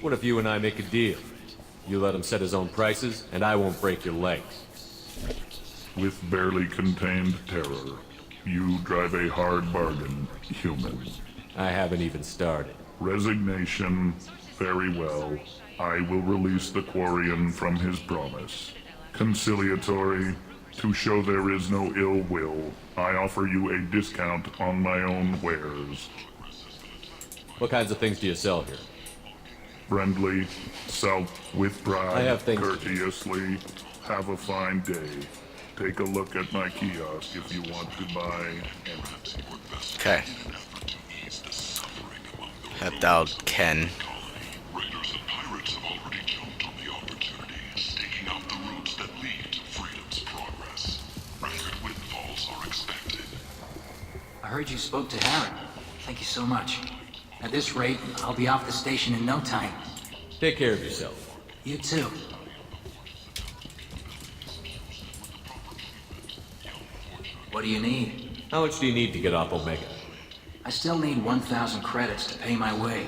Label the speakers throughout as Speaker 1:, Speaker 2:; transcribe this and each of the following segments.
Speaker 1: What if you and I make a deal? You let him set his own prices, and I won't break your legs.
Speaker 2: With barely contained terror, you drive a hard bargain, human.
Speaker 1: I haven't even started.
Speaker 2: Resignation. Very well. I will release the Quarian from his promise. Conciliatory. To show there is no ill will, I offer you a discount on my own wares.
Speaker 1: What kinds of things do you sell here?
Speaker 2: Friendly, self with pride,
Speaker 1: I have things
Speaker 2: courteously. Have a fine day. Take a look at my kiosk if you want to buy anything.
Speaker 3: Okay. Helped out Ken.
Speaker 4: Raiders and pirates have already jumped on the opportunity, staking out the routes that lead to freedom's progress. Record windfalls are expected.
Speaker 5: I heard you spoke to Harren. Thank you so much. At this rate, I'll be off the station in no time.
Speaker 1: Take care of yourself.
Speaker 5: You too. What do you need?
Speaker 1: How much do you need to get off Omega?
Speaker 5: I still need 1,000 credits to pay my way,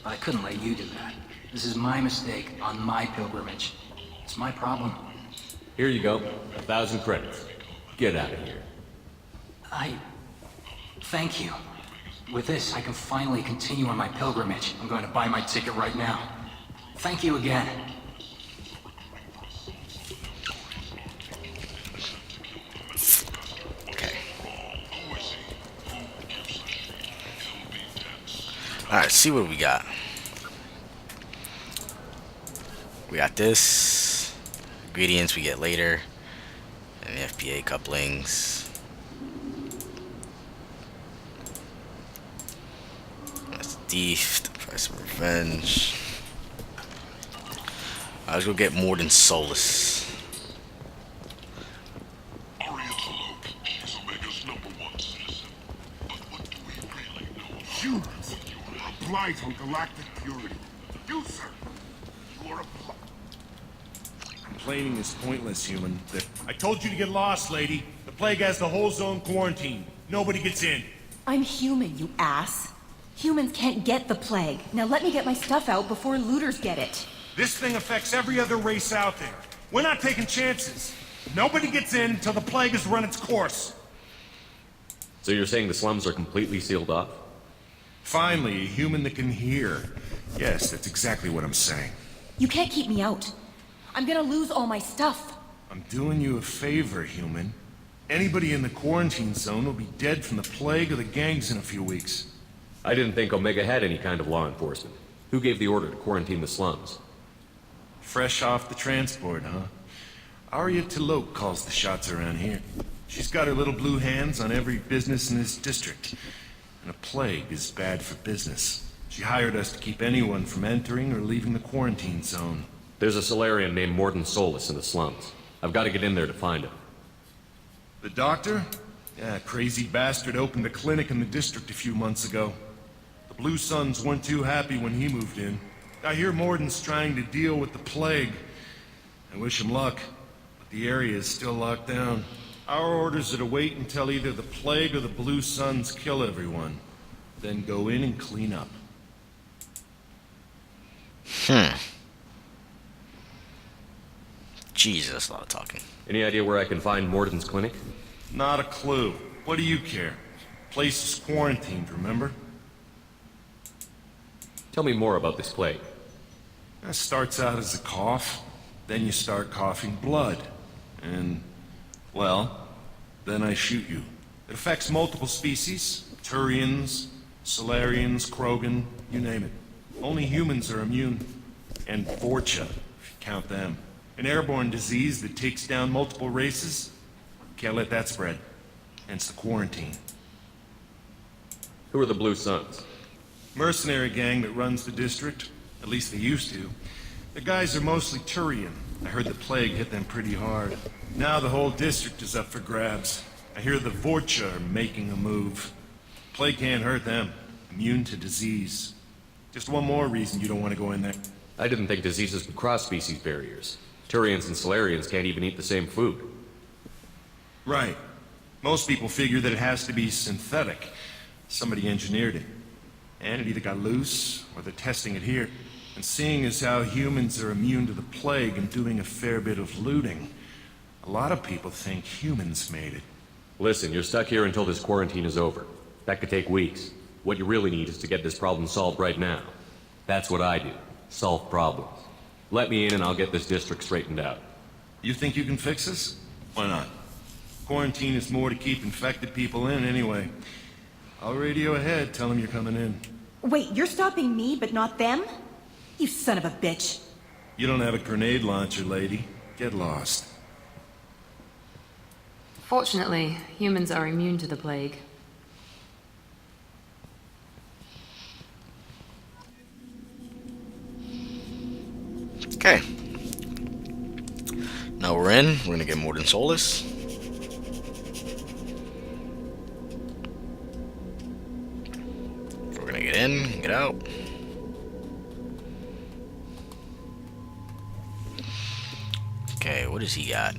Speaker 5: but I couldn't let you do that. This is my mistake on my pilgrimage. It's my problem.
Speaker 1: Here you go. 1,000 credits. Get out of here.
Speaker 5: Thank you. With this, I can finally continue on my pilgrimage. I'm going to buy my ticket right now. Thank you again.
Speaker 3: Okay. Alright, see what we got. We got this. Ingredients we get later. And the FBA couplings. That's thief, the price of revenge. Let's go get more than Solus.
Speaker 4: Orientalope is Omega's #1 citizen. But what do we really know?
Speaker 6: Humans are a blight on galactic purity. You, sir, you are a blight.
Speaker 7: Complaining is pointless, human. I told you to get lost, lady. The plague has the whole zone quarantined. Nobody gets in.
Speaker 8: I'm human, you ass. Humans can't get the plague. Now let me get my stuff out before looters get it.
Speaker 7: This thing affects every other race out there. We're not taking chances. Nobody gets in until the plague has run its course.
Speaker 1: So you're saying the slums are completely sealed off?
Speaker 7: Finally, a human that can hear. Yes, that's exactly what I'm saying.
Speaker 8: You can't keep me out. I'm gonna lose all my stuff.
Speaker 7: I'm doing you a favor, human. Anybody in the quarantine zone will be dead from the plague or the gangs in a few weeks.
Speaker 1: I didn't think Omega had any kind of law enforcement. Who gave the order to quarantine the slums?
Speaker 7: Fresh off the transport, huh? Arya Tilok calls the shots around here. She's got her little blue hands on every business in this district. And a plague is bad for business. She hired us to keep anyone from entering or leaving the quarantine zone.
Speaker 1: There's a Solarian named Morden Solus in the slums. I've got to get in there to find him.
Speaker 7: The doctor? Yeah, crazy bastard opened a clinic in the district a few months ago. The Blue Suns weren't too happy when he moved in. I hear Morden's trying to deal with the plague. I wish him luck, but the area is still locked down. Our orders are to wait until either the plague or the Blue Suns kill everyone. Then go in and clean up.
Speaker 3: Jesus, a lot of talking.
Speaker 1: Any idea where I can find Morden's clinic?
Speaker 7: Not a clue. What do you care? Place is quarantined, remember?
Speaker 1: Tell me more about this plague.
Speaker 7: It starts out as a cough, then you start coughing blood. And, well, then I shoot you. It affects multiple species. Turians, Solarians, Krogan, you name it. Only humans are immune. And Vorcha, if you count them. An airborne disease that takes down multiple races. Can't let that spread. Hence the quarantine.
Speaker 1: Who are the Blue Suns?
Speaker 7: Mercenary gang that runs the district. At least they used to. The guys are mostly Turian. I heard the plague hit them pretty hard. Now the whole district is up for grabs. I hear the Vorcha are making a move. Plague can't hurt them. Immune to disease. Just one more reason you don't want to go in there.
Speaker 1: I didn't think diseases would cross species barriers. Turians and Solarians can't even eat the same food.
Speaker 7: Right. Most people figure that it has to be synthetic. Somebody engineered it. And it either got loose, or they're testing it here. And seeing as how humans are immune to the plague and doing a fair bit of looting, a lot of people think humans made it.
Speaker 1: Listen, you're stuck here until this quarantine is over. That could take weeks. What you really need is to get this problem solved right now. That's what I do. Solve problems. Let me in and I'll get this district straightened out.
Speaker 7: You think you can fix this? Why not? Quarantine is more to keep infected people in anyway. I'll radio ahead, tell them you're coming in.
Speaker 8: Wait, you're stopping me, but not them? You son of a bitch.
Speaker 7: You don't have a grenade launcher, lady. Get lost.
Speaker 9: Fortunately, humans are immune to the plague.
Speaker 3: Okay. Now we're in. We're gonna get more than Solus. We're gonna get in, get out. Okay, what does he got?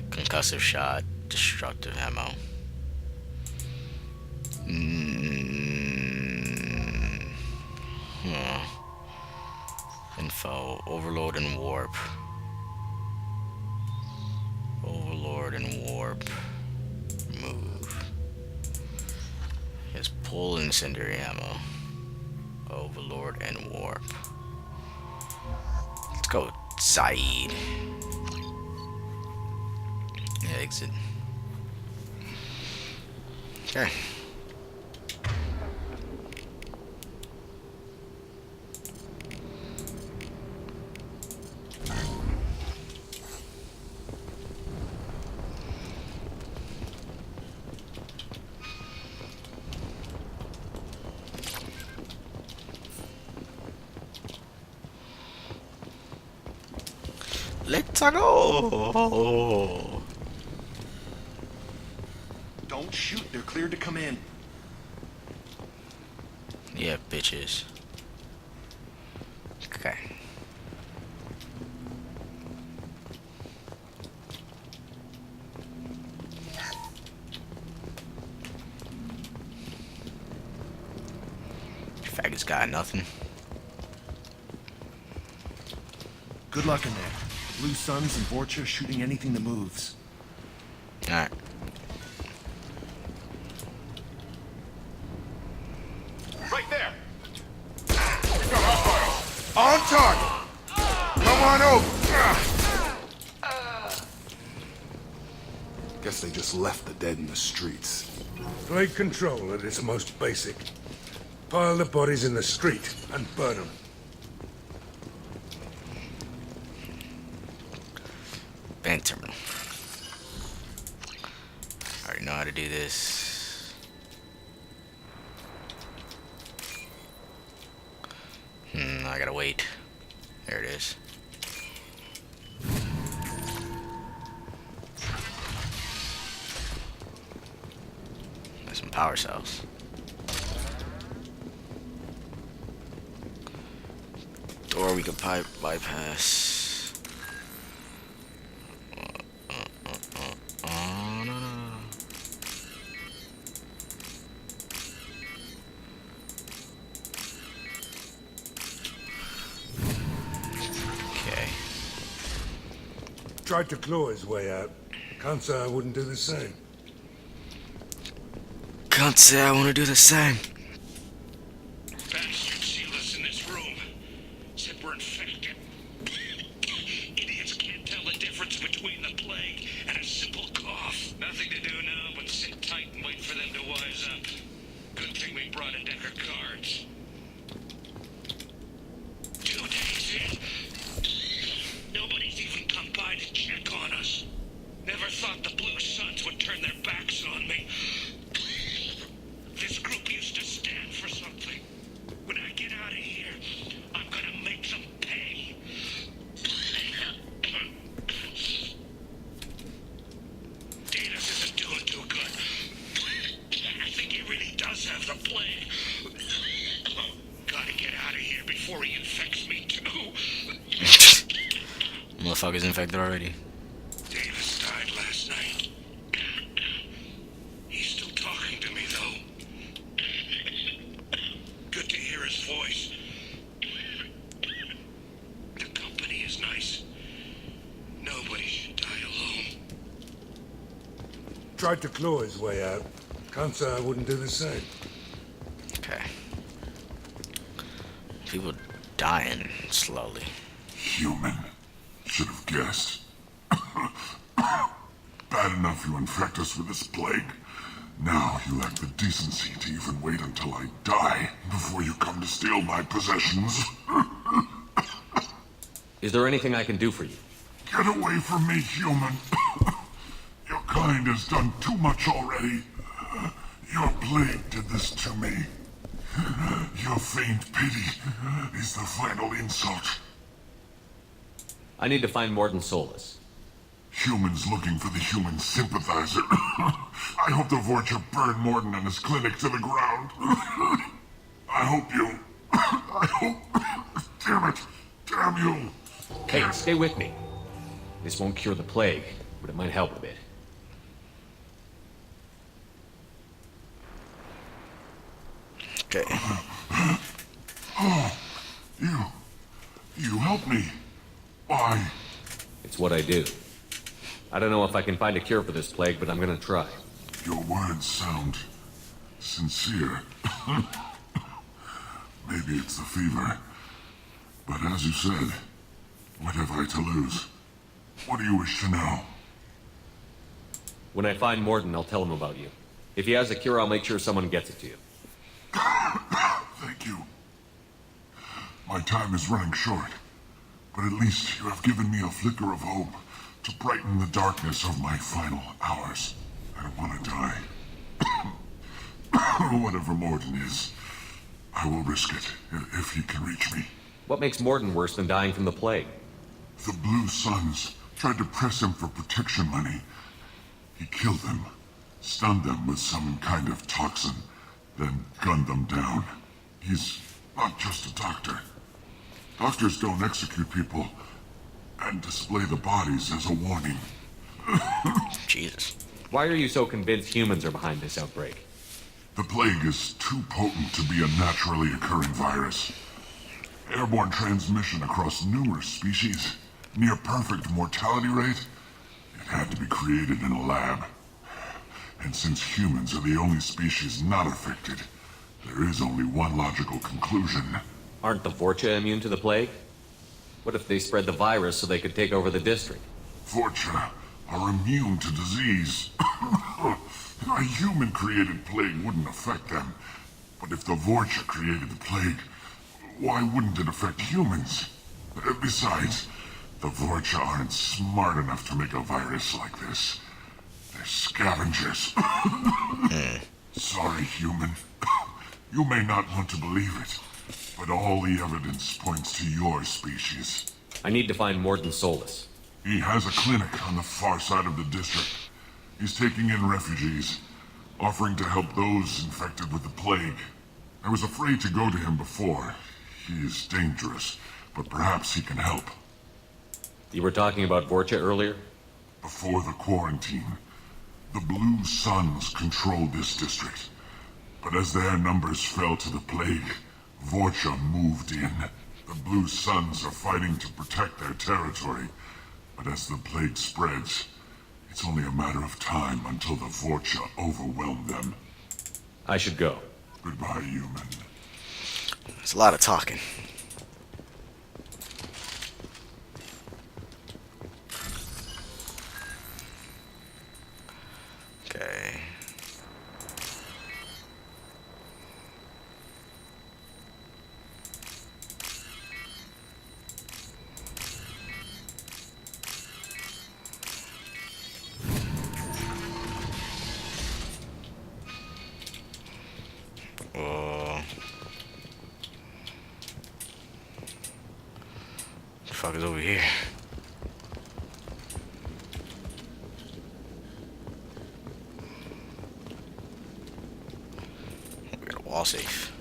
Speaker 3: Concussive shot, destructive ammo. Info, overload and warp. Overlord and warp. Move. He has pull incendiary ammo. Overlord and warp. Let's go, Saeed. Exit. Okay. Let's go.
Speaker 7: Don't shoot, they're cleared to come in.
Speaker 3: Yeah, bitches. Okay. Faggots got nothing.
Speaker 7: Good luck in there. Blue Suns and Vorcha shooting anything that moves.
Speaker 3: Alright.
Speaker 6: Right there! On target! Come on over! Guess they just left the dead in the streets.
Speaker 10: Plague control at its most basic. Pile the bodies in the street and burn them.
Speaker 3: Bank terminal. I already know how to do this. I gotta wait. There it is. There's some power cells. Door we could bypass.
Speaker 10: Tried to claw his way out. Can't say I wouldn't do the same.
Speaker 3: Can't say I want to do the same.
Speaker 4: Bastards sealed us in this room. Said we're infected. Idiots can't tell the difference between the plague and a simple cough. Nothing to do now but sit tight and wait for them to wise up. Good thing we brought a deck of cards. 2 days in. Nobody's even come by to check on us. Never thought the Blue Suns would turn their backs on me. This group used to stand for something. When I get out of here, I'm gonna make them pay. Davis isn't doing too good. I think he really does have the plague. Gotta get out of here before he infects me too.
Speaker 3: Motherfucker's infected already.
Speaker 4: Davis died last night. He's still talking to me, though. Good to hear his voice.
Speaker 10: tried to claw his way out. Can't say I wouldn't do the same.
Speaker 3: Okay. People dying slowly.
Speaker 2: Human. Should have guessed. Bad enough you infect us with this plague. Now you lack the decency to even wait until I die before you come to steal my possessions.
Speaker 1: Is there anything I can do for you?
Speaker 2: Get away from me, human. Your kind has done too much already. Your plague did this to me. Your feigned pity is the final insult.
Speaker 1: I need to find Morden Solus.
Speaker 2: Humans looking for the human sympathizer. I hope the Vorcha burn Morden and his clinic to the ground. I hope you... I hope... Damn it. Damn you.
Speaker 1: Hey, stay with me. This won't cure the plague, but it might help a bit.
Speaker 3: Okay.
Speaker 2: Oh, you helped me. Why?
Speaker 1: It's what I do. I don't know if I can find a cure for this plague, but I'm gonna try.
Speaker 2: Your words sound sincere. Maybe it's the fever. But as you said, what have I to lose? What do you wish to know?
Speaker 1: When I find Morden, I'll tell him about you. If he has a cure, I'll make sure someone gets it to you.
Speaker 2: Thank you. My time is running short, but at least you have given me a flicker of hope to brighten the darkness of my final hours. I don't want to die. Whatever Morden is, I will risk it if he can reach me.
Speaker 1: What makes Morden worse than dying from the plague?
Speaker 2: The Blue Suns tried to press him for protection money. He killed them, stunned them with some kind of toxin, then gunned them down. He's not just a doctor. Doctors don't execute people and display the bodies as a warning.
Speaker 3: Jesus.
Speaker 1: Why are you so convinced humans are behind this outbreak?
Speaker 2: The plague is too potent to be a naturally occurring virus. Airborne transmission across numerous species, near perfect mortality rate. It had to be created in a lab. And since humans are the only species not affected, there is only one logical conclusion.
Speaker 1: Aren't the Vorcha immune to the plague? What if they spread the virus so they could take over the district?
Speaker 2: Vorcha are immune to disease. A human-created plague wouldn't affect them. But if the Vorcha created the plague, why wouldn't it affect humans? Besides, the Vorcha aren't smart enough to make a virus like this. They're scavengers. Sorry, human. You may not want to believe it, but all the evidence points to your species.
Speaker 1: I need to find Morden Solus.
Speaker 2: He has a clinic on the far side of the district. He's taking in refugees, offering to help those infected with the plague. I was afraid to go to him before. He is dangerous, but perhaps he can help.
Speaker 1: You were talking about Vorcha earlier?
Speaker 2: Before the quarantine, the Blue Suns controlled this district. But as their numbers fell to the plague, Vorcha moved in. The Blue Suns are fighting to protect their territory. But as the plague spreads, it's only a matter of time until the Vorcha overwhelm them.
Speaker 1: I should go.
Speaker 2: Goodbye, human.
Speaker 3: There's a lot of talking. Okay. What the fuck is over here? We got a wall safe.